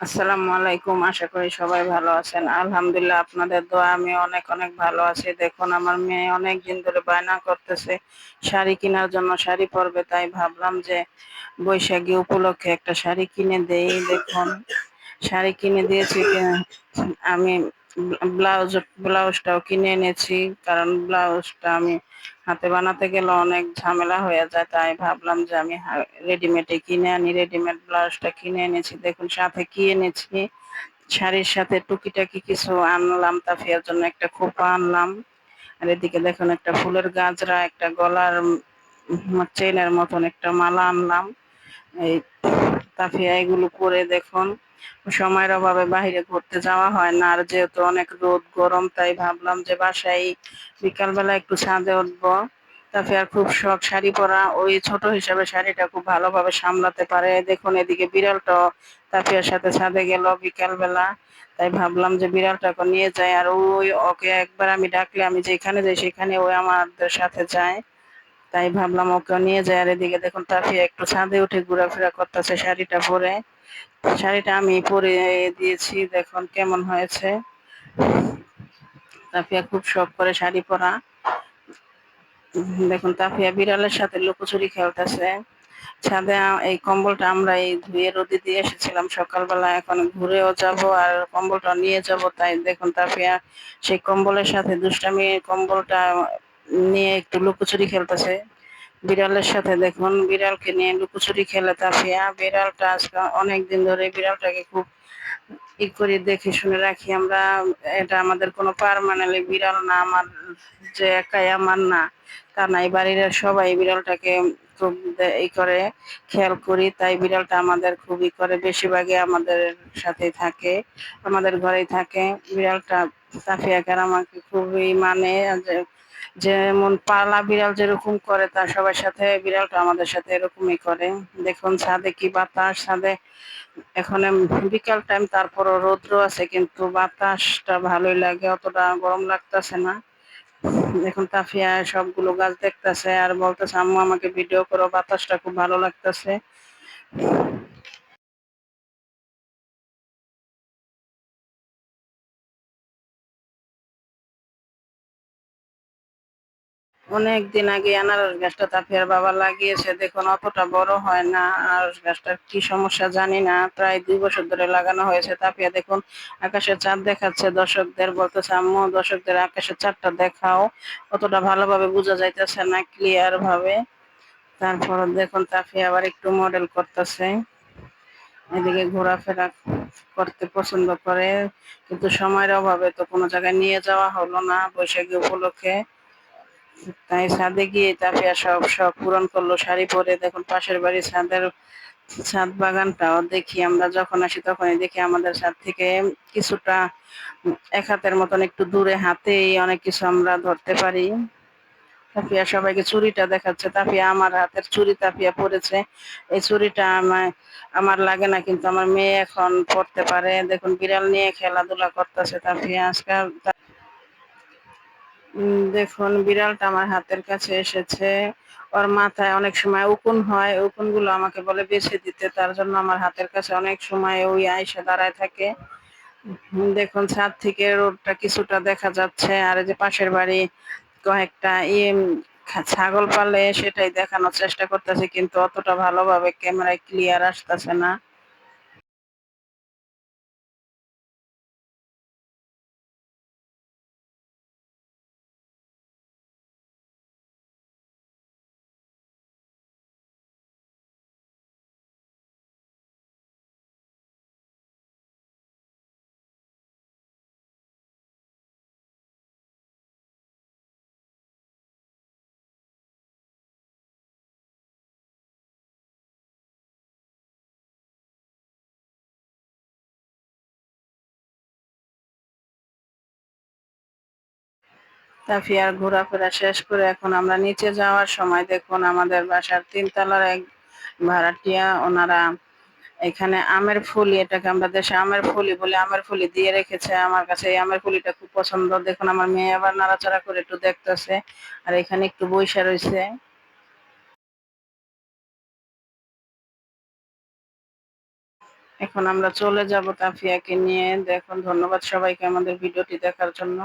আসসালামু আলাইকুম। আশা করি সবাই ভালো আছেন। আলহামদুলিল্লাহ আপনাদের দোয়া আমি অনেক অনেক ভালো আছি। দেখুন আমার মেয়ে অনেকদিন ধরে বায়না করতেছে শাড়ি কেনার জন্য, শাড়ি পরবে। তাই ভাবলাম যে বৈশাখী উপলক্ষে একটা শাড়ি কিনে দেই। দেখুন শাড়ি কিনে দিয়েছি আমি। ব্লাউজটাও কিনে এনেছি, কারণ ব্লাউজটা আমি হাতে বানাতে গেলে অনেক ঝামেলা হয়ে যায়। তাই ভাবলাম যে আমি রেডিমেডে কিনে আনি। রেডিমেড ব্লাউজটা কিনে এনেছি। দেখুন সাথে কি এনেছি, শাড়ির সাথে টুকিটাকি কিছু আনলাম। তাফিয়ার জন্য একটা খোপা আনলাম। আর এদিকে দেখুন একটা ফুলের গাজরা, একটা গলার চেনের মতন একটা মালা আনলাম। এই তাফিয়া এগুলো পরে দেখুন সময়ের অভাবে বাহিরে ঘুরতে যাওয়া হয় না, আর যেহেতু অনেক রোদ গরম, তাই ভাবলাম যে বাসায় বিকালবেলা একটু ছাদে উঠবো। তাফিয়ার খুব শখ শাড়ি পরা, ওই ছোট হিসাবে শাড়িটা খুব ভালোভাবে সামলাতে পারে। দেখুন এদিকে বিড়ালটাও তাফিয়ার সাথে ছাদে গেল বিকালবেলা। তাই ভাবলাম যে বিড়ালটাকে নিয়ে যাই, আর ওই ওকে একবার আমি ডাকলে আমি যেখানে যাই সেখানে ওই আমাদের সাথে যায়। তাই ভাবলাম ওকে নিয়ে যায়। আর এদিকে দেখুন তাফিয়া একটু ছাদে উঠে ঘোরাফেরা করতেছে শাড়িটা পরে। শাড়িটা আমি পরে দিয়েছি, দেখুন কেমন হয়েছে। তাফিয়া খুব শখ করে শাড়ি পরা। দেখুন তাফিয়া বিড়ালের সাথে লুকোচুরি খেলতেছে ছাদে। এই কম্বলটা আমরা এই ধুয়ে রোদে দিয়ে এসেছিলাম সকালবেলা, এখন ঘুরেও যাব আর কম্বলটা নিয়ে যাব। তাই দেখুন তাফিয়া সেই কম্বলের সাথে দুষ্টামি, কম্বলটা নিয়ে একটু লুকোচুরি খেলতেছে বিড়ালের সাথে। দেখুন বিড়ালকে নিয়ে লুকোচুরি খেলে তাফিয়া। বিড়ালটা আজকে অনেকদিন ধরে বিড়ালটাকে খুব করে দেখে শুনে রাখি আমরা। এটা আমাদের কোনো পার্মানেন্ট বিড়াল না, আমার যে একাই আমার না তা নাই, বাড়ির সবাই বিড়ালটাকে খুব করে খেয়াল করি। তাই বিড়ালটা আমাদের খুবই করে, বেশিরভাগই আমাদের সাথেই থাকে, আমাদের ঘরেই থাকে বিড়ালটা। তাফিয়াকে আর আমাকে খুবই মানে, যেমন পালা বিড়াল যেরকম করে তার সবার সাথে বিড়ালটা আমাদের সাথে এরকমই করে। দেখুন ছাদে কি বাতাস, ছাদে এখন বিকাল টাইম, তারপরও রৌদ্র আছে কিন্তু বাতাসটা ভালোই লাগে, অতটা গরম লাগতেছে না। দেখুন তাফিয়া সবগুলো গাছ দেখতেছে আর বলতেছে আম্মু আমাকে ভিডিও করো, বাতাসটা খুব ভালো লাগতেছে। অনেকদিন আগে আনারস গাছটা তাফিয়ার বাবা লাগিয়েছে, দেখুন অতটা বড় হয় না। আনারস গাছটার কি সমস্যা জানি না, প্রায় 2 বছর ধরে লাগানো হয়েছে। তাফিয়া দেখুন আকাশের চাঁদ দেখাচ্ছে দর্শকদের, বলতেছে আম্মু দর্শকদের আকাশের চাঁদটা দেখাও। অতটা ভালোভাবে বোঝা যাইতেছে না ক্লিয়ার ভাবে। তারপর দেখুন তাফিয়া আবার একটু মডেল করতেছে, এদিকে ঘোরাফেরা করতে পছন্দ করে, কিন্তু সময়ের অভাবে তো কোনো জায়গায় নিয়ে যাওয়া হলো না বৈশাখী উপলক্ষে। তাই ছাদে গিয়ে তাফিয়া সব শখ পূরণ করলো শাড়ি পরে। দেখুন পাশের বাড়ির ছাদ বাগানটাও দেখি, আমরা যখন আসি তখনই দেখি। আমাদের ছাদ থেকে কিছুটা 1 হাতের মতন একটু দূরে হাতেই অনেক কিছু আমরা ধরতে পারি। তাফিয়া সবাইকে চুড়িটা দেখাচ্ছে, তাফিয়া আমার হাতের চুড়ি তাফিয়া পরেছে। এই চুড়িটা আমার লাগে না, কিন্তু আমার মেয়ে এখন পড়তে পারে। দেখুন বিড়াল নিয়ে খেলাধুলা করতেছে তাফিয়া আজকাল। দেখুন বিড়ালটা আমার হাতের কাছে এসেছে, ওর মাথায় অনেক সময় উকুন হয়, উকুন গুলো আমাকে বলে বেছে দিতে, তার জন্য আমার হাতের কাছে অনেক সময় ওই আইসা দাঁড়ায় থাকে। দেখুন ছাদ থেকে রোডটা কিছুটা দেখা যাচ্ছে। আর এই যে পাশের বাড়ি কয়েকটা ছাগল পালে, সেটাই দেখানোর চেষ্টা করতেছে, কিন্তু অতটা ভালোভাবে ক্যামেরায় ক্লিয়ার আসতেছে না। তাফিয়ার ঘোরাফেরা শেষ করে এখন আমরা নিচে যাওয়ার সময় দেখুন আমাদের বাসার 3 তলার এক ভাড়াটিয়া, ওনারা এখানে আমের ফুলি, এটাকে আমরা দেশে আমের ফুলি বলে, আমের ফুলি দিয়ে রেখেছে। আমার কাছে এই আমের ফুলিটা খুব পছন্দ। দেখুন আমার মেয়ে আবার নাড়াচাড়া করে একটু দেখতেছে, আর এখানে একটু বইসা রয়েছে। এখন আমরা চলে যাব তাফিয়াকে নিয়ে। দেখুন, ধন্যবাদ সবাইকে আমাদের ভিডিওটি দেখার জন্য।